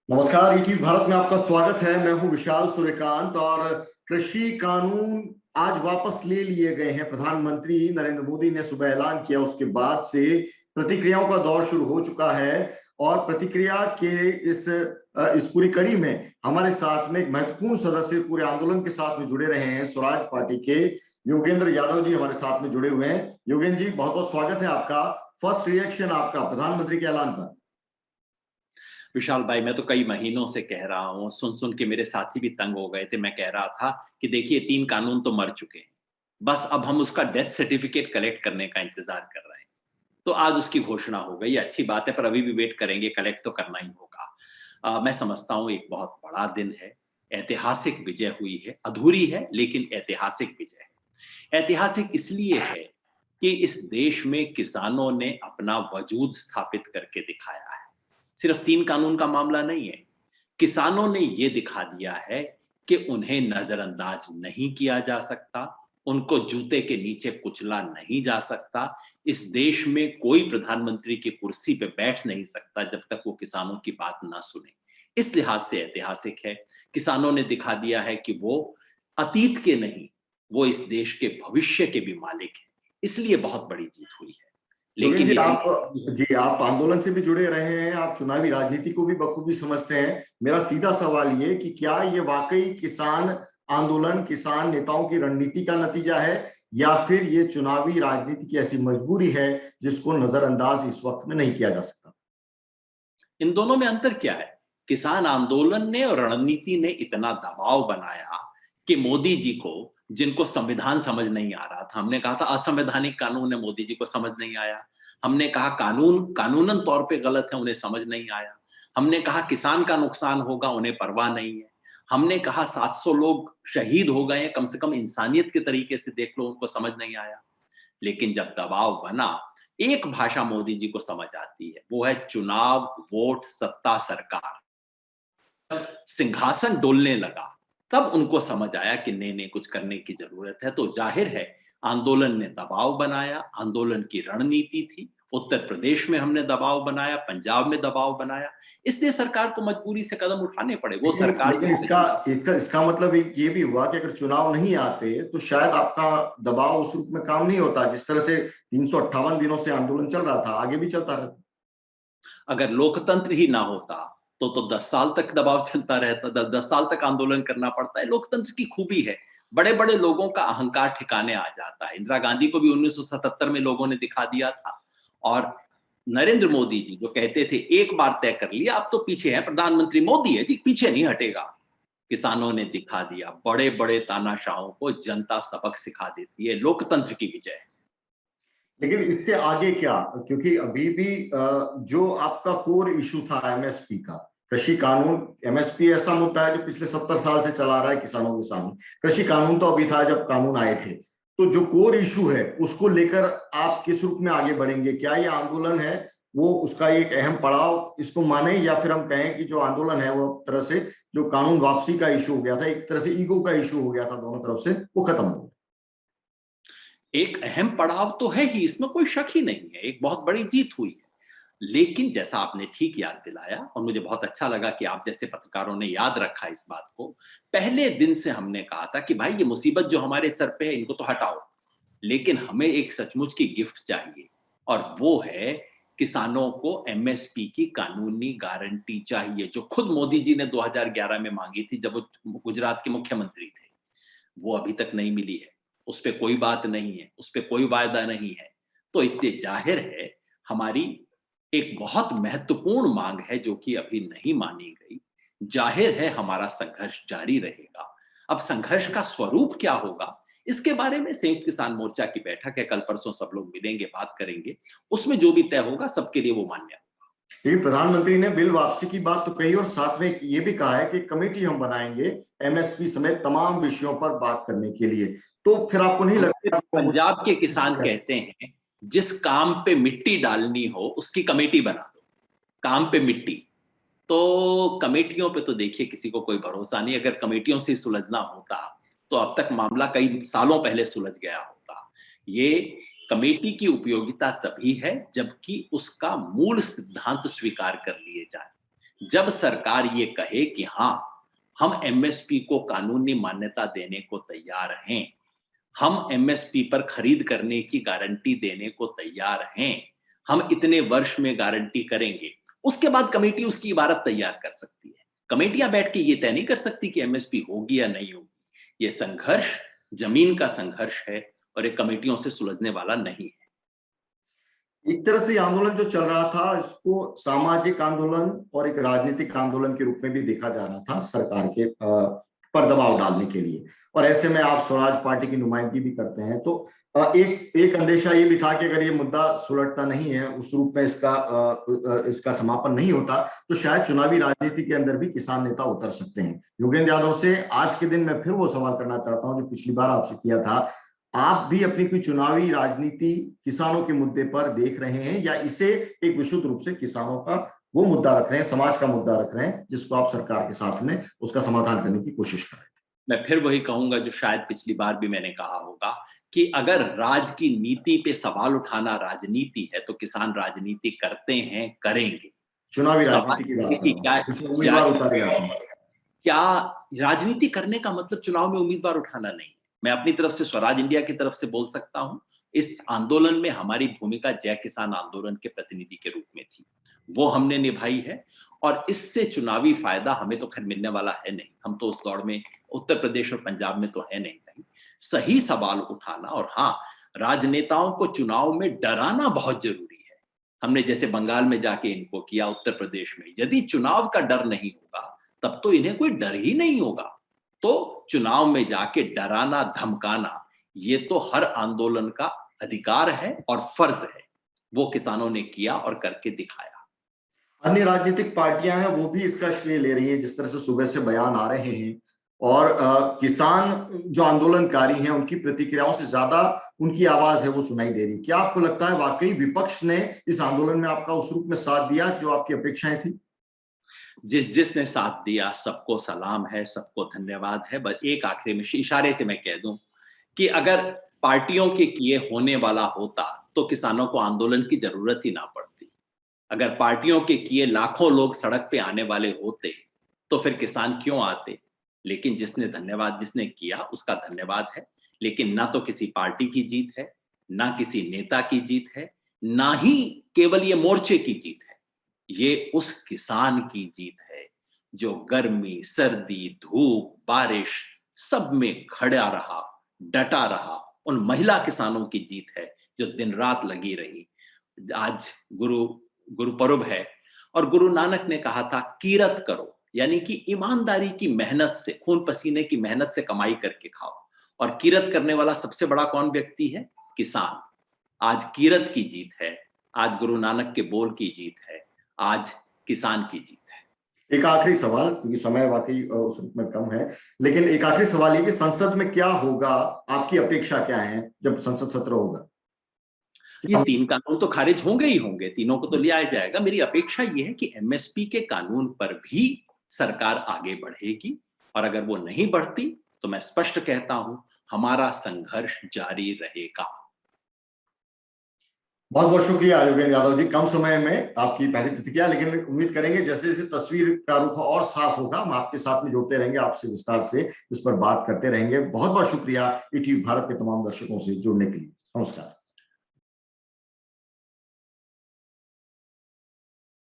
नमस्कार। ईटीवी भारत में आपका स्वागत है। मैं हूं विशाल सूर्यकांत और कृषि कानून आज वापस ले लिए गए हैं। प्रधानमंत्री नरेंद्र मोदी ने सुबह ऐलान किया, उसके बाद से प्रतिक्रियाओं का दौर शुरू हो चुका है। और प्रतिक्रिया के इस पूरी कड़ी में हमारे साथ में एक महत्वपूर्ण सदस्य पूरे आंदोलन के साथ में जुड़े रहे हैं। स्वराज पार्टी के योगेंद्र यादव जी हमारे साथ में जुड़े हुए हैं। योगेंद्र जी, बहुत बहुत स्वागत है आपका। फर्स्ट रिएक्शन आपका प्रधानमंत्री के ऐलान पर। विशाल भाई, मैं तो कई महीनों से कह रहा हूँ, सुन सुन के मेरे साथी भी तंग हो गए थे। मैं कह रहा था कि देखिए, 3 कानून तो मर चुके हैं, बस अब हम उसका डेथ सर्टिफिकेट कलेक्ट करने का इंतजार कर रहे हैं। तो आज उसकी घोषणा हो गई, अच्छी बात है, पर अभी भी वेट करेंगे, कलेक्ट तो करना ही होगा। मैं समझता हूँ एक बहुत बड़ा दिन है, ऐतिहासिक विजय हुई है, अधूरी है लेकिन ऐतिहासिक विजय है। ऐतिहासिक इसलिए है कि इस देश में किसानों ने अपना वजूद स्थापित करके दिखाया है। सिर्फ 3 कानून का मामला नहीं है, किसानों ने ये दिखा दिया है कि उन्हें नजरअंदाज नहीं किया जा सकता, उनको जूते के नीचे कुचला नहीं जा सकता। इस देश में कोई प्रधानमंत्री की कुर्सी पे बैठ नहीं सकता जब तक वो किसानों की बात ना सुने। इस लिहाज से ऐतिहासिक है। किसानों ने दिखा दिया है कि वो अतीत के नहीं, वो इस देश के भविष्य के भी मालिक हैं। इसलिए बहुत बड़ी जीत हुई है। योगेंद्र लेकिन जी, ये आप जीत जी आप आंदोलन से भी जुड़े रहे हैं, आप चुनावी राजनीति को भी बखूबी समझते हैं। मेरा सीधा सवाल ये कि क्या ये वाकई किसान आंदोलन, किसान नेताओं की रणनीति का नतीजा है, या फिर ये चुनावी राजनीति की ऐसी मजबूरी है जिसको नजरअंदाज इस वक्त में नहीं किया जा सकता? इन दोनों में अंतर क्या है? किसान आंदोलन ने और रणनीति ने इतना दबाव बनाया कि मोदी जी को, जिनको संविधान समझ नहीं आ रहा था, हमने कहा था असंवैधानिक कानून है, मोदी जी को समझ नहीं आया। हमने कहा कानून कानूनन तौर पे गलत है, उन्हें समझ नहीं आया। हमने कहा किसान का नुकसान होगा, उन्हें परवाह नहीं है। हमने कहा 700 लोग शहीद हो गए हैं, कम से कम इंसानियत के तरीके से देख लो, उनको समझ नहीं आया। लेकिन जब दबाव बना, एक भाषा मोदी जी को समझ आती है, वो है चुनाव, वोट, सत्ता, सरकार। जब सिंहासन डोलने लगा, तब उनको समझ आया कि नहीं नहीं, कुछ करने की जरूरत है। तो जाहिर है, आंदोलन ने दबाव बनाया, आंदोलन की रणनीति थी। उत्तर प्रदेश में हमने दबाव बनाया, पंजाब में दबाव बनाया, इसलिए सरकार को मजबूरी से कदम उठाने पड़े। वो लेकिन सरकार लेकिन जिससे इसका इसका इसका मतलब ये भी हुआ कि अगर चुनाव नहीं आते तो शायद आपका दबाव उस रूप में काम नहीं होता, जिस तरह से 358 दिनों से आंदोलन चल रहा था, आगे भी चलता रहता। अगर लोकतंत्र ही ना होता तो 10 साल तक दबाव चलता रहता, 10 साल तक आंदोलन करना पड़ता है। लोकतंत्र की खूबी है, बड़े बड़े लोगों का अहंकार ठिकाने आ जाता है। इंदिरा गांधी को भी 1977 में लोगों ने दिखा दिया था। और नरेंद्र मोदी जी जो कहते थे एक बार तय कर लिया, अब तो पीछे है, प्रधानमंत्री मोदी है जी, पीछे नहीं हटेगा। किसानों ने दिखा दिया, बड़े बड़े तानाशाहों को जनता सबक सिखा देती है। लोकतंत्र की विजय है। लेकिन इससे आगे क्या? क्योंकि अभी भी जो आपका कोर इशू था एमएसपी का, कृषि कानून, एमएसपी ऐसा मुद्दा है जो पिछले 70 साल से चला रहा है किसानों के सामने। कृषि कानून तो अभी था जब कानून आए थे। तो जो कोर इशू है उसको लेकर आप किस रूप में आगे बढ़ेंगे? क्या ये आंदोलन है वो उसका एक अहम पड़ाव इसको माने, या फिर हम कहें कि जो आंदोलन है वो तरह से जो कानून वापसी का इशू हो गया था, एक तरह से ईगो का इशू हो गया था दोनों तरफ से, वो खत्म हो गया? एक अहम पड़ाव तो है ही, इसमें कोई शक ही नहीं है, एक बहुत बड़ी जीत हुई है। लेकिन जैसा आपने ठीक याद दिलाया, और मुझे बहुत अच्छा लगा कि आप जैसे पत्रकारों ने याद रखा इस बात को। पहले दिन से हमने कहा था कि भाई, ये मुसीबत जो हमारे सर पे है, इनको तो हटाओ, लेकिन हमें एक सचमुच की गिफ्ट चाहिए, और वो है किसानों को एमएसपी की कानूनी गारंटी चाहिए, जो खुद मोदी जी ने 2011 में मांगी थी जब वो गुजरात के मुख्यमंत्री थे। वो अभी तक नहीं मिली है। उस पे कोई बात नहीं है, उस पे कोई वायदा नहीं है। तो इसलिए जाहिर है, हमारी एक बहुत महत्वपूर्ण मांग है जो कि अभी नहीं मानी गई। जाहिर है, हमारा संघर्ष जारी रहेगा। अब संघर्ष का स्वरूप क्या होगा, इसके बारे में संयुक्त किसान मोर्चा की बैठक है, कल परसों सब लोग मिलेंगे, बात करेंगे। उसमें जो भी तय होगा सबके लिए वो मान्य। लेकिन प्रधानमंत्री ने बिल वापसी की बात तो कही और साथ में ये भी कहा है कि कमेटी हम बनाएंगे एमएसपी समेत तमाम विषयों पर बात करने के लिए। तो फिर आपको नहीं हमारे लगता कि पंजाब के किसान कहते हैं, जिस काम पे मिट्टी डालनी हो उसकी कमेटी बना दो। काम पे मिट्टी, तो कमेटियों पे तो देखिए किसी को कोई भरोसा नहीं। अगर कमेटियों से सुलझना होता तो अब तक मामला कई सालों पहले सुलझ गया होता। ये कमेटी की उपयोगिता तभी है जबकि उसका मूल सिद्धांत स्वीकार कर लिए जाए। जब सरकार ये कहे कि हाँ, हम एमएसपी को कानूनी मान्यता देने को तैयार हैं, हम एमएसपी पर खरीद करने की गारंटी देने को तैयार हैं, हम इतने वर्ष में गारंटी करेंगे, उसके बाद कमेटी उसकी इबारत तैयार कर सकती है। कमेटियां बैठ के ये तय नहीं कर सकती कि एमएसपी होगी या नहीं होगी। ये संघर्ष जमीन का संघर्ष है और ये कमेटियों से सुलझने वाला नहीं है। एक तरह से ये आंदोलन जो चल रहा था, इसको सामाजिक आंदोलन और एक राजनीतिक आंदोलन के रूप में भी देखा जा रहा था सरकार के पर दबाव डालने के लिए। और ऐसे में आप स्वराज पार्टी की नुमाइंदगी भी करते हैं, तो एक अंदेशा ये भी था कि अगर ये मुद्दा सुलझता नहीं है, उस रूप में इसका समापन नहीं होता, तो शायद चुनावी राजनीति के अंदर भी किसान नेता उतर सकते हैं। योगेंद्र यादव से आज के दिन मैं फिर वो सवाल करना चाहता हूं जो पिछली बार आपसे किया था, आप भी अपनी कोई चुनावी राजनीति किसानों के मुद्दे पर देख रहे हैं, या इसे एक विशुद्ध रूप से किसानों का वो मुद्दा रख रहे हैं, समाज का मुद्दा रख रहे हैं, जिसको आप सरकार के साथ में उसका समाधान करने की कोशिश कर रहे थे? मैं फिर वही कहूंगा जो शायद पिछली बार भी मैंने कहा होगा कि अगर राज की नीति पे सवाल उठाना राजनीति है, तो किसान राजनीति करते हैं, करेंगे। चुनावी राजनीति की बात कर रहा हूं, जिसमें उम्मीदवार उतारे जाते हैं। क्या राजनीति करने का मतलब चुनाव में उम्मीदवार उठाना नहीं? मैं अपनी तरफ से स्वराज इंडिया की तरफ से बोल सकता हूं, इस आंदोलन में हमारी भूमिका जय किसान आंदोलन के प्रतिनिधि के रूप में थी, वो हमने निभाई है। और इससे चुनावी फायदा हमें तो खैर मिलने वाला है नहीं, हम तो उस दौड़ में उत्तर प्रदेश और पंजाब में तो है नहीं। सही सवाल उठाना, और हाँ, राजनेताओं को चुनाव में डराना बहुत जरूरी है। हमने जैसे बंगाल में जाके इनको किया, उत्तर प्रदेश में। यदि चुनाव का डर नहीं होगा तब तो इन्हें कोई डर ही नहीं होगा। तो चुनाव में जाके डराना धमकाना, ये तो हर आंदोलन का अधिकार है और फर्ज है। वो किसानों ने किया और करके दिखाया। अन्य राजनीतिक पार्टियां हैं, वो भी इसका श्रेय ले रही हैं, जिस तरह से सुबह से बयान आ रहे हैं। और किसान जो आंदोलनकारी हैं, उनकी प्रतिक्रियाओं से ज्यादा उनकी आवाज है वो सुनाई दे रही। क्या आपको लगता है वाकई विपक्ष ने इस आंदोलन में आपका उस रूप में साथ दिया जो आपकी अपेक्षाएं थी? जिसने साथ दिया सबको सलाम है, सबको धन्यवाद है। बस एक आखिरी में इशारे से मैं कह दूं कि अगर पार्टियों के किए होने वाला होता तो किसानों को आंदोलन की जरूरत ही ना पड़ती। अगर पार्टियों के किए लाखों लोग सड़क पे आने वाले होते तो फिर किसान क्यों आते? लेकिन जिसने किया उसका धन्यवाद है। लेकिन ना तो किसी पार्टी की जीत है, ना किसी नेता की जीत है, ना ही केवल ये मोर्चे की जीत है। ये उस किसान की जीत है जो गर्मी, सर्दी, धूप, बारिश सब में खड़ा रहा, डटा रहा। उन महिला किसानों की जीत है जो दिन रात लगी रही। आज गुरु पर्व है और गुरु नानक ने कहा था कीरत करो, यानी कि ईमानदारी की मेहनत से, खून पसीने की मेहनत से कमाई करके खाओ। और कीरत करने वाला सबसे बड़ा कौन व्यक्ति है? किसान। आज कीरत की जीत है, आज गुरु नानक के बोल की जीत है, आज किसान की जीत है। एक आखिरी सवाल, क्योंकि समय वाकई उस रूप में कम है, लेकिन एक आखिरी सवाल ये कि संसद में क्या होगा, आपकी अपेक्षा क्या है जब संसद सत्र होगा? ये 3 कानून तो खारिज होंगे ही होंगे, तीनों को तो लिया जाएगा। मेरी अपेक्षा ये है कि एमएसपी के कानून पर भी सरकार आगे बढ़ेगी, और अगर वो नहीं बढ़ती तो मैं स्पष्ट कहता हूं, हमारा संघर्ष जारी रहेगा। बहुत बहुत शुक्रिया योगेंद्र यादव जी, कम समय में आपकी पहली प्रतिक्रिया, लेकिन उम्मीद करेंगे जैसे जैसे तस्वीर का रुख और साफ होगा, हम आपके साथ में जुड़ते रहेंगे, आपसे विस्तार से इस पर बात करते रहेंगे। बहुत बहुत शुक्रिया ईटीवी भारत के तमाम दर्शकों से जुड़ने के लिए। नमस्कार।